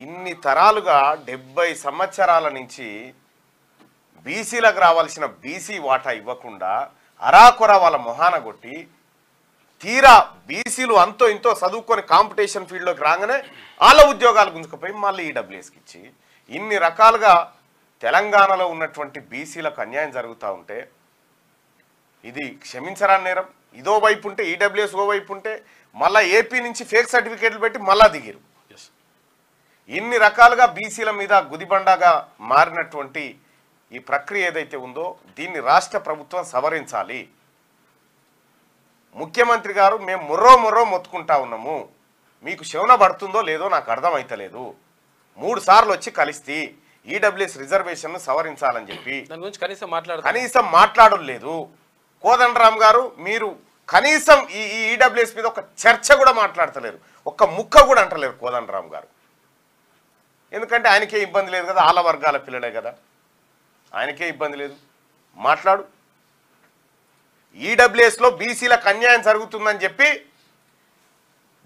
ఇన్ని తరాలుగా 70 సంవత్సరాల నుంచి బీసీలకు రావాల్సిన బీసీ వాటా ఇవ్వకుండా అరాకొర వాళ్ళ మొహాన కొట్టి తీరా బీసీలు అంతో ఇంతో చదువుకొని కాంపిటీషన్ ఫీల్డ్లోకి రాగానే వాళ్ళ ఉద్యోగాలు గుంజుకుపోయి మళ్ళీ ఈడబ్ల్యూఎస్కి ఇచ్చి ఇన్ని రకాలుగా తెలంగాణలో ఉన్నటువంటి బీసీలకు అన్యాయం జరుగుతూ ఉంటే ఇది క్షమించరాని నేరం. ఇదో వైపు ఉంటే ఈడబ్ల్యూఎస్ ఓ వైపు ఉంటే మళ్ళీ ఏపీ నుంచి ఫేక్ సర్టిఫికేట్లు పెట్టి మళ్ళా దిగిరు. ఇన్ని రకాలుగా బీసీల మీద గుదిబండగా మారినటువంటి ఈ ప్రక్రియ ఏదైతే ఉందో దీన్ని రాష్ట్ర ప్రభుత్వం సవరించాలి. ముఖ్యమంత్రి గారు మేము మొర్రో మొత్తుకుంటా ఉన్నాము, మీకు శవన పడుతుందో లేదో నాకు అర్థమైతలేదు, 3 సార్లు వచ్చి కలిస్తే ఈడబ్ల్యూఎస్ రిజర్వేషన్ సవరించాలని చెప్పి కనీసం మాట్లాడలేదు. కోదండరామ్ గారు మీరు కనీసం ఈ ఈడబ్ల్యూఎస్ మీద ఒక చర్చ కూడా మాట్లాడతలేరు, ఒక్క ముక్క కూడా అంటలేరు కోదండరామ్ గారు. ఎందుకంటే ఆయనకే ఇబ్బంది లేదు కదా, ఆల వర్గాల పిల్లలే కదా, ఆయనకే ఇబ్బంది లేదు. మాట్లాడు. ఈడబ్ల్యూఎస్లో బీసీలకు అన్యాయం జరుగుతుందని చెప్పి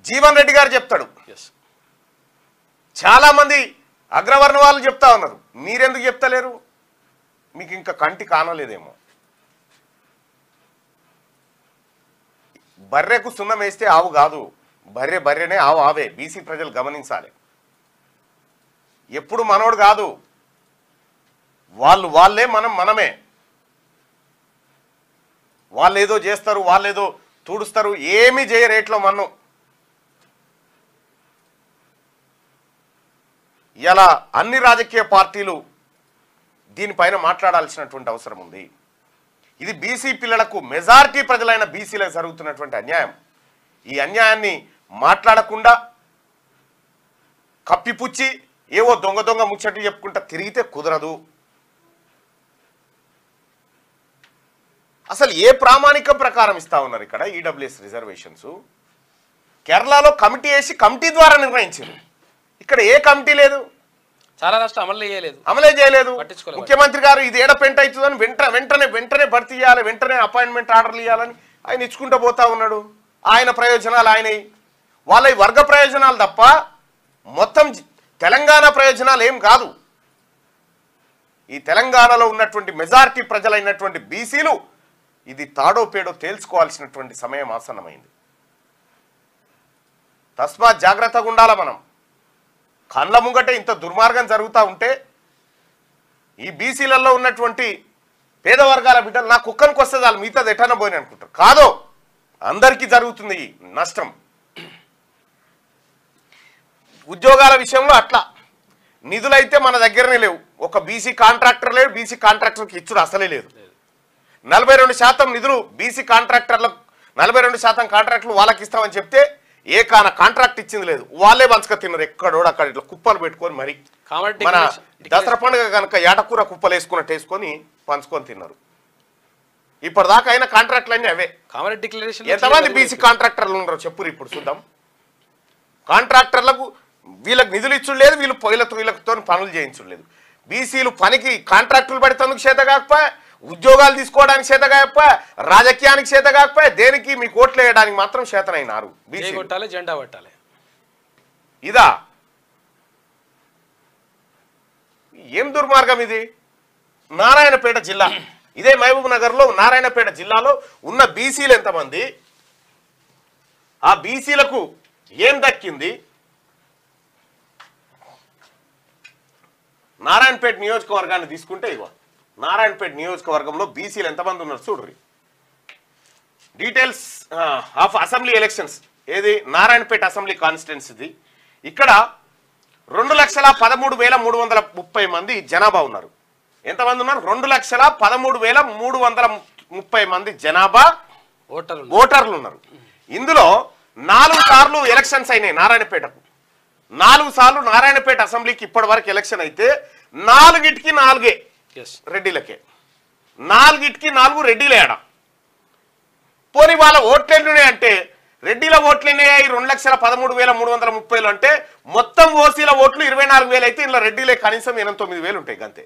జీవన్ రెడ్డి గారు చెప్తాడు, చాలామంది అగ్రవర్ణ వాళ్ళు చెప్తా ఉన్నారు, మీరెందుకు చెప్తలేరు? మీకు ఇంకా కంటి కానలేదేమో. బర్రెకు సున్నం వేస్తే ఆవు కాదు, బర్రెనే ఆవు ఆవే. బీసీ ప్రజలు గమనించాలి. ఎప్పుడు మనోడు కాదు, వాళ్ళే మనమే. వాళ్ళు ఏదో చేస్తారు, వాళ్ళేదో తుడుస్తారు, ఏమీ చేయ రేట్లో మన్ను. ఇలా అన్ని రాజకీయ పార్టీలు దీనిపైన మాట్లాడాల్సినటువంటి అవసరం ఉంది. ఇది బీసీ పిల్లలకు, మెజారిటీ ప్రజలైన బీసీలకు జరుగుతున్నటువంటి అన్యాయం. ఈ అన్యాయాన్ని మాట్లాడకుండా కప్పిపుచ్చి ఏవో దొంగ ముచ్చట్లు చెప్పుకుంటా తిరిగితే కుదరదు. అసలు ఏ ప్రామాణికం ప్రకారం ఇస్తా ఉన్నారు ఇక్కడ ఈడబ్ల్యూఎస్ రిజర్వేషన్స్? కేరళలో కమిటీ వేసి కమిటీ ద్వారా నిర్ణయించారు, ఇక్కడ ఏ కమిటీ లేదు, చాలా రాష్ట్రం అమలే చేయలేదు. ముఖ్యమంత్రి గారు ఇది ఏడ పెంట అవుతుందని వెంటనే భర్తీ చేయాలి, వెంటనే అపాయింట్మెంట్ ఆర్డర్లు ఇవ్వాలని ఆయన ఇచ్చుకుంటూ పోతా ఉన్నాడు. ఆయన ప్రయోజనాలు ఆయనవి, వాళ్ళ వర్గ ప్రయోజనాలు తప్ప మొత్తం తెలంగాణ ప్రయోజనాలు ఏం కాదు. ఈ తెలంగాణలో ఉన్నటువంటి మెజారిటీ ప్రజలైనటువంటి బీసీలు ఇది తాడో పేడో తేల్చుకోవాల్సినటువంటి సమయం ఆసన్నమైంది. తస్మాత్ జాగ్రత్తగా ఉండాలి. మనం కళ్ళ ముంగటే ఇంత దుర్మార్గం జరుగుతూ ఉంటే ఈ బీసీలలో ఉన్నటువంటి పేద వర్గాల బిడ్డలు నా కుక్కనికి వస్తే వాళ్ళు మిగతాది ఎటన్నా పోయిన అనుకుంటారు. కాదో, అందరికీ జరుగుతుంది ఈ నష్టం. ఉద్యోగాల విషయంలో అట్లా నిధులైతే మన దగ్గరనే లేవు. ఒక బీసీ కాంట్రాక్టర్ లేడు, బీసీ కాంట్రాక్టర్కి ఇచ్చుడు అసలే లేదు. 42% నిధులు బీసీ కాంట్రాక్టర్లకు, 42% కాంట్రాక్టులు వాళ్ళకి ఇస్తామని చెప్తే ఏ కాంట్రాక్ట్ ఇచ్చింది లేదు. వాళ్ళే పంచక తిన్నారు, ఎక్కడోడు అక్కడ ఇట్లా కుప్పలు పెట్టుకొని. మరి మన దసరా పండుగ కనుక ఏటకూర కుప్పలు వేసుకొని పంచుకొని తిన్నారు. ఇప్పటిదాకా అయిన కాంట్రాక్ట్లు అన్నీ అవే. ఎంతమంది బీసీ కాంట్రాక్టర్లు ఉన్నారు చెప్పురు ఇప్పుడు చూద్దాం. కాంట్రాక్టర్లకు వీళ్ళకి నిధులు ఇచ్చుడు లేదు, వీళ్ళతో పనులు చేయించుడు లేదు. బీసీలు పనికి కాంట్రాక్టులు పెడతందుకు చేత కాకపోయా, ఉద్యోగాలు తీసుకోవడానికి చేత కాకపోయా, రాజకీయానికి చేత కాకపోయా, దేనికి మీకు ఓట్లు వేయడానికి మాత్రం చేతనైనారు. జెండా పట్టాలి. ఇదా ఏం దుర్మార్గం ఇది? నారాయణపేట జిల్లా, ఇదే మహబూబ్ నగర్లో నారాయణపేట జిల్లాలో ఉన్న బీసీలు ఎంతమంది, ఆ బీసీలకు ఏం దక్కింది? నారాయణపేట నియోజకవర్గాన్ని తీసుకుంటే ఇగో నారాయణపేట నియోజకవర్గంలో బీసీలు ఎంతమంది ఉన్నారు చూడ్రి. డీటెయిల్స్ ఆఫ్ అసెంబ్లీ ఎలక్షన్స్ ఏది నారాయణపేట అసెంబ్లీ కాన్స్టిట్యున్సీది. ఇక్కడ 2,13,330 మంది జనాభా ఉన్నారు. ఎంతమంది ఉన్నారు? 2,13,330 మంది జనాభా ఓటర్లు ఉన్నారు. ఇందులో 4 సార్లు ఎలక్షన్స్ అయినాయి నారాయణపేటకు. 4 సార్లు నారాయణపేట అసెంబ్లీకి ఇప్పటి వరకు ఎలక్షన్ అయితే 4కి 4 రెడ్డిలకే, 4కి 4 రెడ్డిలే. ఆడ పోనీ వాళ్ళ ఓట్లెన్నున్నాయి అంటే రెడ్డిల ఓట్లెన్నాయి 2,13,330 అంటే మొత్తం ఓసీల ఓట్లు 24,000 అయితే ఇందులో రెడ్డిలే కనీసం 89,000 ఉంటాయి. అంతే.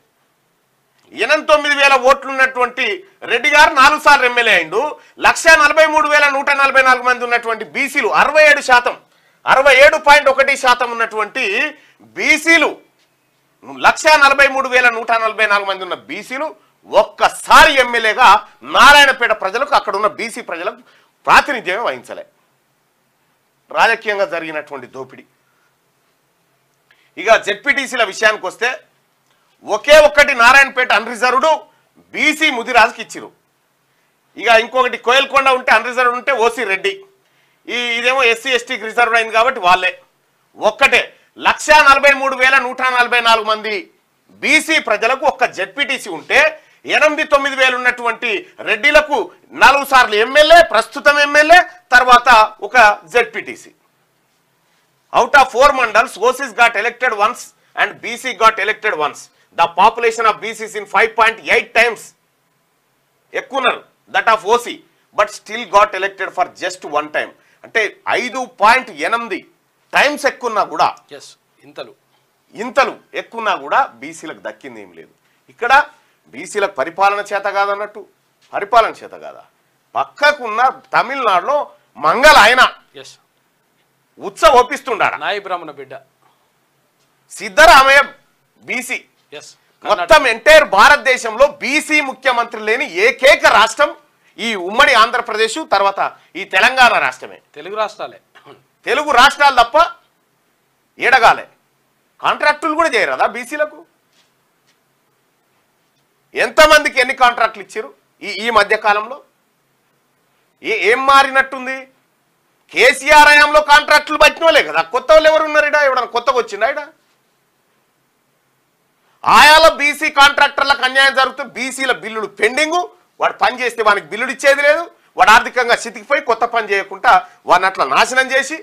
89,000 ఓట్లు ఉన్నటువంటి రెడ్డి గారు 4 సార్లు ఎమ్మెల్యే అయిండు. 1,43,144 మంది ఉన్నటువంటి బీసీలు 67%. 67.1% ఉన్నటువంటి బీసీలు 1,43,144 మంది ఉన్న బీసీలు ఒక్కసారి ఎమ్మెల్యేగా నారాయణపేట ప్రజలకు అక్కడ ఉన్న బీసీ ప్రజలకు ప్రాతినిధ్యం వహించలే. రాజకీయంగా జరిగినటువంటి దోపిడీ. ఇక జెడ్పీటీసీల విషయానికి వస్తే ఒకే ఒక్కటి నారాయణపేట అన్రిజర్వ్డ్ బీసీ ముదిరాజుకి ఇచ్చిరు. ఇక ఇంకొకటి కోయల్కొండ ఉంటే అన్రిజర్వ్డ్ ఉంటే ఓసీ రెడ్డి, ఇదేమో ఎస్సీ ఎస్టీకి రిజర్వ్ అయింది కాబట్టి వాళ్ళే. ఒక్కటే 1,43,144 మంది బీసీ ప్రజలకు ఒక్క జెడ్పీటీసీ ఉంటే 8-9 ఉన్నటువంటి రెడ్డిలకు 4 సార్లు ఎమ్మెల్యే, ప్రస్తుతం ఎమ్మెల్యే, తర్వాత ఒక ZPTC. Out of 4 mandals OCs got elected once and BC got elected once. The population of BCs in 5.8 times ఎక్కున్నారు that of OC, but still got elected for just 1 time. అంటే 5.8 times ఎక్కున్నా కూడా, ఇంతలు ఎక్కున్నా కూడా బీసీలకు దక్కింది ఏం లేదు. ఇక్కడ బీసీలకు పరిపాలన చేత కాదన్నట్టు, పరిపాలన చేత కాదా, పక్కకున్న తమిళనాడులో మంగళ ఆయన ఉత్సవ ఒప్పిస్తుండా, నాయి బ్రాహ్మణ బిడ్డ సిద్ధరామయ్య బీసీ. మొత్తం ఎంటైర్ భారతదేశంలో బీసీ ముఖ్యమంత్రి లేని ఏకైక రాష్ట్రం ఈ ఉమ్మడి ఆంధ్రప్రదేశ్, తర్వాత ఈ తెలంగాణ రాష్ట్రమే. తెలుగు రాష్ట్రాలు తప్ప ఏడగాలే. కాంట్రాక్టులు కూడా చేయరాదా బీసీలకు? ఎంతమందికి ఎన్ని కాంట్రాక్టులు ఇచ్చారు ఈ మధ్య కాలంలో? ఏం మారినట్టుంది? కేసీఆర్ హయాంలో కాంట్రాక్టులు పట్టినోలే కదా, కొత్త వాళ్ళు ఎవరు ఉన్నారు? ఎవడన్నా కొత్తగా వచ్చిందా? ఆయాలో బీసీ కాంట్రాక్టర్లకు అన్యాయం జరుగుతుంది. బీసీల బిల్లులు పెండింగు, వాడు పని చేస్తే వానికి బిల్లులు ఇచ్చేది లేదు, వాడు ఆర్థికంగా చితికిపోయి కొత్త పని చేయకుండా వాడిని అట్లా నాశనం చేసి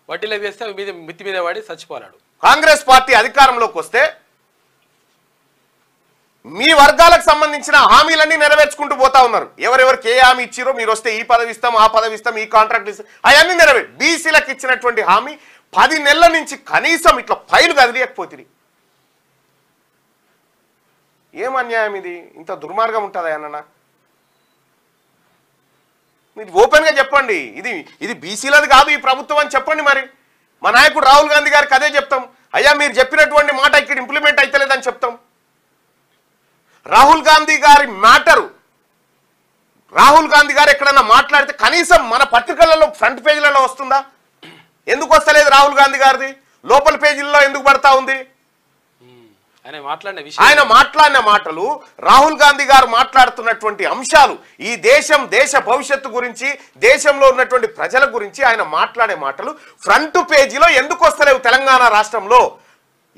వడ్డీలో వేస్తే మిత్తి మీద వాడి చచ్చిపోలాడు. కాంగ్రెస్ పార్టీ అధికారంలోకి వస్తే మీ వర్గాలకు సంబంధించిన హామీలన్నీ నెరవేర్చుకుంటూ పోతా ఉన్నారు. ఎవరెవరికి ఏ హామీ ఇచ్చిరో, మీరు వస్తే ఈ పదవి ఇస్తాం, ఆ పదవి ఇస్తాం, ఈ కాంట్రాక్ట్ ఇస్తాం, అవన్నీ నెరవేరు. బీసీలకు ఇచ్చినటువంటి హామీ 10 నెలల నుంచి కనీసం ఇట్లా ఫైలు కదిలియకపోతుంది. ఏం అన్యాయం ఇది? ఇంత దుర్మార్గం ఉంటుందా అన్న? మీరు ఓపెన్గా చెప్పండి, ఇది బీసీలది కాదు ఈ ప్రభుత్వం అని చెప్పండి. మరి మా నాయకుడు రాహుల్ గాంధీ గారికి అదే చెప్తాం. అయ్యా మీరు చెప్పినటువంటి మాట ఇక్కడ ఇంప్లిమెంట్ అవుతలేదని చెప్తాం. రాహుల్ గాంధీ గారి మ్యాటరు, రాహుల్ గాంధీ గారు ఎక్కడన్నా మాట్లాడితే కనీసం మన పత్రికలలో ఫ్రంట్ పేజీలలో వస్తుందా? ఎందుకు వస్తలేదు రాహుల్ గాంధీ గారిది? లోపల పేజీల్లో ఎందుకు పడతా ఉంది? ఆయన మాట్లాడిన మాటలు, రాహుల్ గాంధీ గారు మాట్లాడుతున్నటువంటి అంశాలు, ఈ దేశ భవిష్యత్తు గురించి, దేశంలో ఉన్నటువంటి ప్రజల గురించి ఆయన మాట్లాడే మాటలు ఫ్రంట్ పేజీలో ఎందుకు వస్తలేవు? తెలంగాణ రాష్ట్రంలో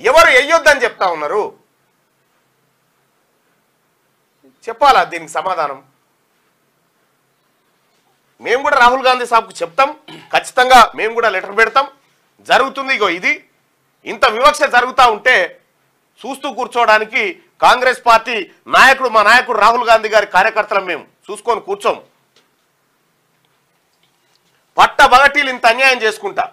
ఎవరు వెయ్యొద్దని చెప్తా ఉన్నారు? చెప్పాలా దీనికి సమాధానం? మేము కూడా రాహుల్ గాంధీ సాబ్కు చెప్తాం, ఖచ్చితంగా మేము కూడా లెటర్ పెడతాం. జరుగుతుంది ఇగో ఇది, ఇంత వివక్ష జరుగుతూ ఉంటే చూస్తూ కూర్చోవడానికి కాంగ్రెస్ పార్టీ నాయకుడు, మా నాయకుడు రాహుల్ గాంధీ గారి కార్యకర్తలం మేము చూసుకొని కూర్చోం. పట్టబగటీలు ఇంత అన్యాయం చేసుకుంటా